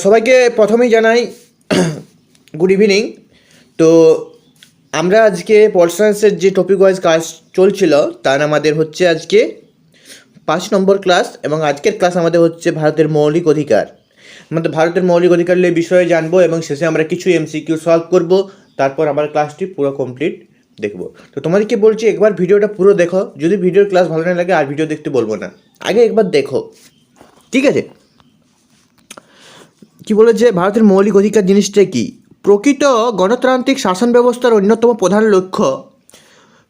সবাইকে প্রথমেই জানাই গুড ইভিনিং। তো আমরা আজকে পল সায়েন্সের যে টপিক ওয়াইজ ক্লাস চলছিল তার আমাদের হচ্ছে আজকে 5 নম্বর ক্লাস, এবং আজকের ক্লাস আমাদের হচ্ছে ভারতের মৌলিক অধিকার। আমাদের ভারতের মৌলিক অধিকার বিষয়ে জানবো এবং শেষে আমরা কিছু এমসিকিউ সলভ করব। তারপর আমার ক্লাসটি পুরো কমপ্লিট দেখব। তো তোমাদেরকে বলছি একবার ভিডিওটা পুরো দেখো, যদি ভিডিওর ক্লাস ভালো না লাগে আর ভিডিও দেখতে বলবো না, আগে একবার দেখো, ঠিক আছে? কি বলেছে ভারতের মৌলিক অধিকার জিনিসটা কি? প্রকৃত গণতান্ত্রিক শাসন ব্যবস্থার অন্যতম প্রধান লক্ষ্য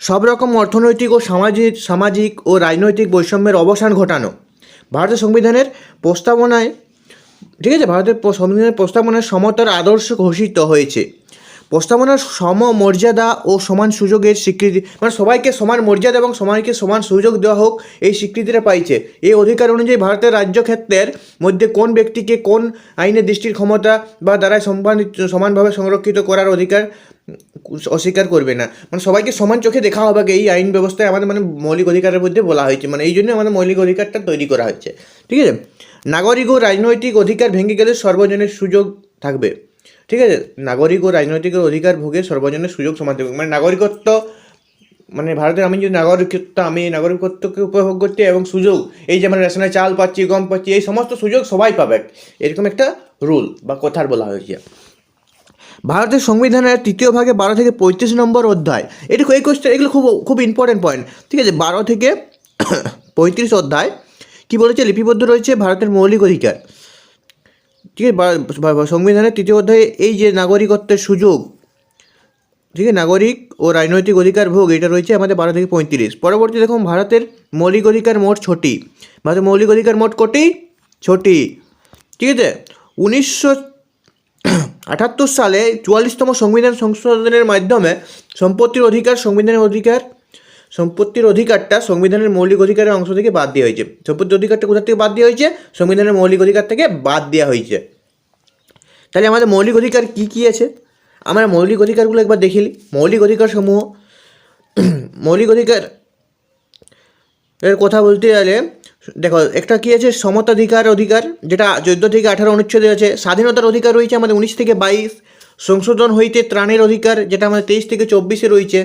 সব রকম অর্থনৈতিক ও সামাজিক ও রাজনৈতিক বৈষম্যের অবসান ঘটানো। ভারতের সংবিধানের প্রস্তাবনায়, ঠিক আছে, ভারতের সংবিধানের প্রস্তাবনায় সমতার আদর্শ ঘোষিত হয়েছে। প্রস্তাবনার সমমর্যাদা ও সমান সুযোগের স্বীকৃতি, মানে সবাইকে সমান মর্যাদা এবং সবাইকে সমান সুযোগ দেওয়া হোক, এই স্বীকৃতিটা পাইছে। এই অধিকার অনুযায়ী ভারতের রাজ্য ক্ষেত্রের মধ্যে কোন ব্যক্তিকে কোন আইনের দৃষ্টির ক্ষমতা বা দ্বারাই সমানভাবে সংরক্ষিত করার অধিকার অস্বীকার করবে না। মানে সবাইকে সমান চোখে দেখা হবে, এই আইন ব্যবস্থায় আমাদের মানে মৌলিক অধিকারের মধ্যে বলা হয়েছে, মানে এই জন্য আমাদের মৌলিক অধিকারটা তৈরি করা হচ্ছে, ঠিক আছে? নাগরিক ও রাজনৈতিক অধিকার ভেঙে গেলে সর্বজনের সুযোগ থাকবে, ঠিক আছে? নাগরিক ও রাজনৈতিক অধিকার ভোগের সর্বজনের সুযোগ সমান থাকবে। মানে নাগরিকত্ব, মানে ভারতের আমি যদি নাগরিকত্বকে উপভোগ করতে এবং সুযোগ, এই যে আমরা রেশনে চাল পাচ্ছি, গম পাচ্ছি, এই সমস্ত সুযোগ সবাই পাবে, এরকম একটা রুল বা কথার বলা হয়েছে। ভারতের সংবিধানের 3য় ভাগে 12 থেকে 35 নম্বর অধ্যায়, এটা এই কোয়েশ্চেন, এগুলো খুব খুব ইম্পর্টেন্ট পয়েন্ট, ঠিক আছে? 12 থেকে 35 অধ্যায় কী বলেছে? লিপিবদ্ধ রয়েছে ভারতের মৌলিক অধিকার, ঠিক আছে? সংবিধানের 3য় অধ্যায়ে এই যে নাগরিকত্বের সুযোগ, ঠিক আছে, নাগরিক ও রাজনৈতিক অধিকার ভোগ, এটা রয়েছে আমাদের 12 থেকে 35। পরবর্তী দেখুন, ভারতের মৌলিক অধিকার মোট 6টি। ভারতের মৌলিক অধিকার মোট কটি? 6টি, ঠিক আছে? 1978 সালে 44তম সংবিধান সংশোধনের মাধ্যমে সম্পত্তির অধিকারটা সংবিধানের মৌলিক অধিকারের অংশ থেকে বাদ দেওয়া হয়েছে। সম্পত্তির অধিকারটা কোথা থেকে বাদ দেওয়া হয়েছে? সংবিধানের মৌলিক অধিকার থেকে বাদ দেওয়া হয়েছে। তাহলে আমাদের মৌলিক অধিকার কি কি আছে? আমরা মৌলিক অধিকারগুলো একবার দেখি। মৌলিক অধিকার সমূহ, মৌলিক অধিকার এর কথা বলতে গেলে দেখো, একটা কী আছে? সমতাধিকার অধিকার, যেটা 14 থেকে 18 অনুচ্ছেদে আছে। স্বাধীনতার অধিকার রয়েছে আমাদের 19 থেকে 22। সংশোধন হইতে ত্রাণের অধিকার, যেটা আমাদের 23 থেকে 24 রয়েছে।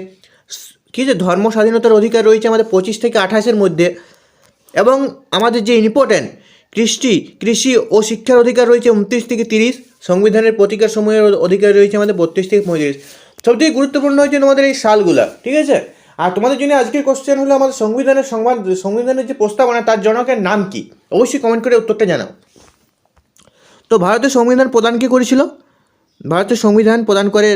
কী আছে? ধর্ম স্বাধীনতার অধিকার রয়েছে আমাদের 25 থেকে 28 মধ্যে। এবং আমাদের যে ইম্পর্টেন্ট কৃষি ও শিক্ষার অধিকার রয়েছে 29 থেকে 30। সংবিধানের প্রতিকার সময়ের অধিকার রয়েছে আমাদের 32 থেকে 35। সবথেকে গুরুত্বপূর্ণ হচ্ছে আমাদের এই সালগুলা, ঠিক আছে? আর তোমাদের জন্য আজকের কোশ্চেন হলো আমাদের সংবিধানের যে প্রস্তাবনা, তার জনকের নাম কি? অবশ্যই কমেন্ট করে উত্তরটা জানাও। তো ভারতের সংবিধান প্রদান কে করেছিল? ভারতের সংবিধান প্রদান করে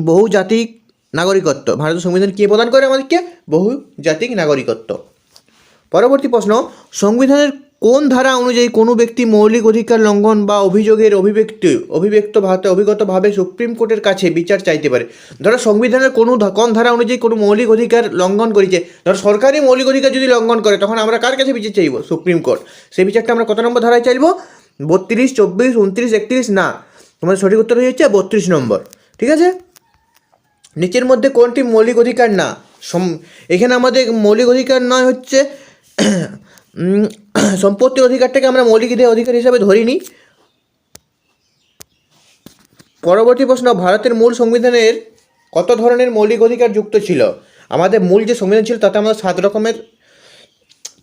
বহুজাতিক নাগরিকত্ব। ভারতের সংবিধান কে প্রদান করে আমাদেরকে? বহুজাতিক নাগরিকত্ব। পরবর্তী প্রশ্ন, সংবিধানের কোন ধারা অনুযায়ী কোনো ব্যক্তি মৌলিক অধিকার লঙ্ঘন বা অভিযোগের অভিগতভাবে সুপ্রিম কোর্টের কাছে বিচার চাইতে পারে? ধরো সংবিধানের কোন ধারা অনুযায়ী কোনো মৌলিক অধিকার লঙ্ঘন করেছে, ধরো সরকারি মৌলিক অধিকার যদি লঙ্ঘন করে, তখন আমরা কার কাছে বিচার চাইব? Supreme court. সেই বিচারটা আমরা কত নম্বর ধারায় চাইব? 32, 24, 29, 31 না, তোমাদের সঠিক উত্তর হয়ে যাচ্ছে 32 নম্বর, ঠিক আছে? নিচের মধ্যে কোনটি মৌলিক অধিকার না? এখানে আমাদের মৌলিক অধিকার নয় হচ্ছে সম্পত্তির অধিকারটাকে আমরা মৌলিক অধিকার হিসাবে ধরিনি। পরবর্তী প্রশ্ন, ভারতের মূল সংবিধানের কত ধরনের মৌলিক অধিকার যুক্ত ছিল? আমাদের মূল যে সংবিধান ছিল তাতে আমাদের 7 রকমের,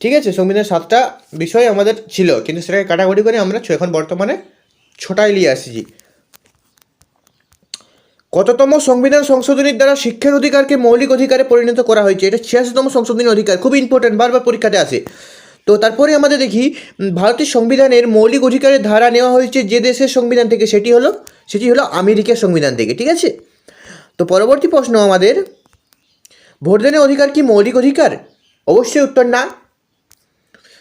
ঠিক আছে, সংবিধানের 7টা বিষয় আমাদের ছিল, কিন্তু সেটাকে কাটাকুটি করে আমরা এখন বর্তমানে 6টায় নিয়ে আসছি। কততম সংবিধান সংশোধনীর দ্বারা শিক্ষার অধিকারকে মৌলিক অধিকারে পরিণত করা হয়েছে? এটা 86তম সংশোধনী অধিকার, খুব ইম্পর্টেন্ট, বারবার পরীক্ষাতে আসে। তো তারপরে আমাদের দেখি ভারতের সংবিধানের মৌলিক অধিকারের ধারা নেওয়া হয়েছে যে দেশের সংবিধান থেকে, সেটি হলো আমেরিকার সংবিধান থেকে, ঠিক আছে? তো পরবর্তী প্রশ্ন আমাদের, ভোটদানের অধিকার কি মৌলিক অধিকার? অবশ্যই উত্তর না।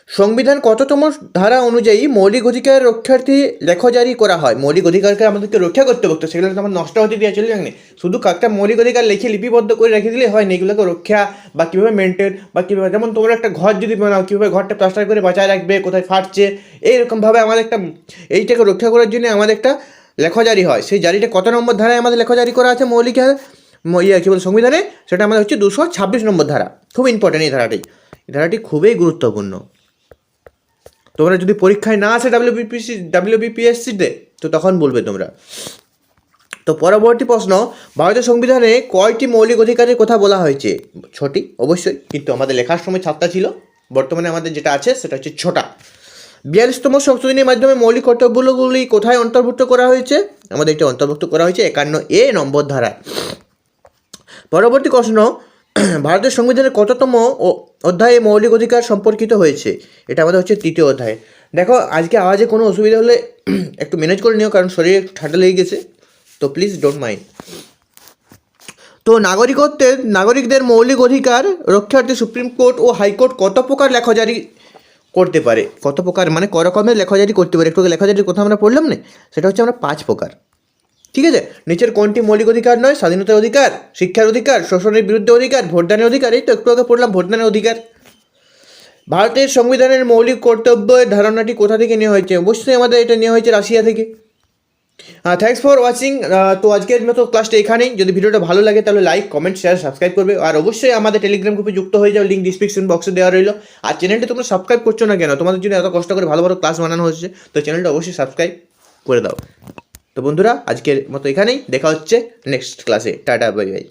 সংবিধান কততম ধারা অনুযায়ী মৌলিক অধিকার রক্ষার্থে লেখা জারি করা হয়? মৌলিক অধিকারকে আমাদেরকে রক্ষা করতে হতো, সেগুলো আমার নষ্ট হতে দেওয়া চলে যায়নি। শুধু একটা মৌলিক অধিকার লিখে লিপিবদ্ধ করে রেখে দিলে হয় না, এগুলোকে রক্ষা বা কীভাবে মেনটেন বা কীভাবে, যেমন তোমরা একটা ঘর যদি বানাও, কীভাবে ঘরটা প্লাস্টার করে বাঁচায় রাখবে, কোথায় ফাটছে, এইরকমভাবে আমাদের একটা এইটাকে রক্ষা করার জন্য আমাদের একটা লেখা জারি হয়। সেই জারিটা কত নম্বর ধারায় আমাদের লেখা জারি করা আছে মৌলিক কী বলে সংবিধানে? সেটা আমাদের হচ্ছে 226 নম্বর ধারা। খুব ইম্পর্টেন্ট এই ধারাটি খুবই গুরুত্বপূর্ণ। তোমরা যদি পরীক্ষায় না আসে ডাব্লিউবিপিএসসিতে তো তখন বলবে তোমরা। তো পরবর্তী প্রশ্ন, ভারতীয় সংবিধানে কয়টি মৌলিক অধিকারের কথা বলা হয়েছে? 6টি অবশ্যই, কিন্তু আমাদের লেখার সময় 7টা ছিল, বর্তমানে আমাদের যেটা আছে সেটা হচ্ছে 6টা। 42তম সংশোধনীর মাধ্যমে মৌলিক কর্তব্যগুলি কোথায় অন্তর্ভুক্ত করা হয়েছে? আমাদের এটা অন্তর্ভুক্ত করা হয়েছে 51A নম্বর ধারায়। পরবর্তী প্রশ্ন, ভারতের সংবিধানের কততম অধ্যায়ে মৌলিক অধিকার সম্পর্কিত হয়েছে? এটা আমাদের হচ্ছে 3য় অধ্যায়। দেখো আজকে আওয়াজে কোনো অসুবিধা হলে একটু ম্যানেজ করে নিও, কারণ শরীরে একটু ঠান্ডা লেগে গেছে, তো প্লিজ ডোন্ট মাইন্ড। তো নাগরিকদের মৌলিক অধিকার রক্ষার্থে সুপ্রিম কোর্ট ও হাইকোর্ট কত প্রকার লেখা জারি করতে পারে? কত প্রকার মানে ক রকমের লেখা জারি করতে পারে? একটু লেখা জারির কথা আমরা পড়লাম না, সেটা হচ্ছে আমরা 5 প্রকার। ঠিক আছে, নিচের কোনটি মৌলিক অধিকার নয়? স্বাধীনতার অধিকার, শিক্ষার অধিকার, শোষণের বিরুদ্ধে অধিকার, ভোটদানের অধিকার। এই তো একটু আগে পড়লাম ভোটদানের অধিকার। ভারতের সংবিধানের মৌলিক কর্তব্যের ধারণাটি কোথা থেকে নেওয়া হয়েছে? অবশ্যই আমাদের এটা নেওয়া হয়েছে রাশিয়া থেকে। Thanks for watching. তো আজকের মতো ক্লাসটা এখানেই। যদি ভিডিওটা ভালো লাগে তাহলে লাইক, কমেন্ট, শেয়ার, সাবস্ক্রাইব করবে। আর অবশ্যই আমাদের টেলিগ্রাম গ্রুপে যুক্ত হয়ে যাও, লিঙ্ক ডিসক্রিপশন বক্সে দেওয়া রইলো। আর চ্যানেলটা তোমরা সাবস্ক্রাইব করছো না কেন? তোমাদের জন্য এত কষ্ট করে ভালো ভালো ক্লাস বানানো হচ্ছে, তো চ্যানেলটা অবশ্যই সাবস্ক্রাইব করে দাও। তো বন্ধুরা আজকের মতো এখানেই, দেখা হচ্ছে নেক্সট ক্লাসে। Tata, bye bye.